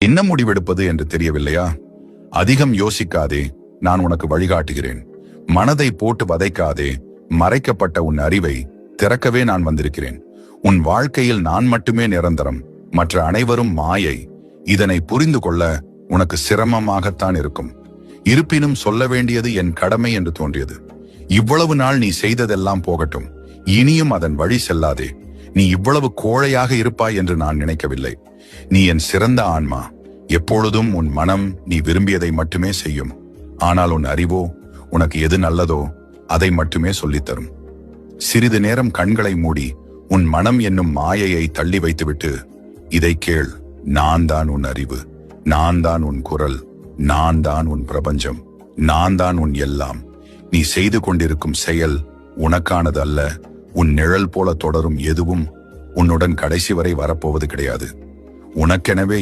என்ன முடிவெடுப்பது என்று தெரியவில்லையா? அதிகம் யோசிக்காதே, நான் உனக்கு வழிகாட்டுகிறேன். மனதை போட்டு வதைக்காதே, மறைக்கப்பட்ட உன் அறிவை திறக்கவே நான் வந்திருக்கிறேன். உன் வாழ்க்கையில் நான் மட்டுமே நிரந்தரம், மற்ற அனைவரும் மாயை. இதனை புரிந்து கொள்ள உனக்கு சிரமமாகத்தான் இருக்கும். இருப்பினும் சொல்ல வேண்டியது என் கடமை என்று தோன்றியது. இவ்வளவு நாள் நீ செய்ததெல்லாம் போகட்டும், இனியும் அதன் வழி செல்லாதே. நீ இவ்வளவு கோழையாக இருப்பாய் என்று நான் நினைக்கவில்லை. நீ என் சிறந்த ஆன்மா. எப்பொழுதும் உன் மனம் நீ விரும்பியதை மட்டுமே செய்யும். ஆனால் உன் அறிவோ உனக்கு எது நல்லதோ அதை மட்டுமே சொல்லித்தரும். சிறிது நேரம் கண்களை மூடி உன் மனம் என்னும் மாயையை தள்ளி வைத்துவிட்டு இதை கேள். நான் தான் உன் அறிவு, நான் தான் உன் குரல், நான் தான் உன் பிரபஞ்சம், நான் தான் உன் எல்லாம். நீ செய்து கொண்டிருக்கும் செயல் உனக்கானது அல்ல. உன் நிழல் போல தொடரும் எதுவும் உன்னுடன் கடைசி வரை வரப்போவது கிடையாது. உனக்கெனவே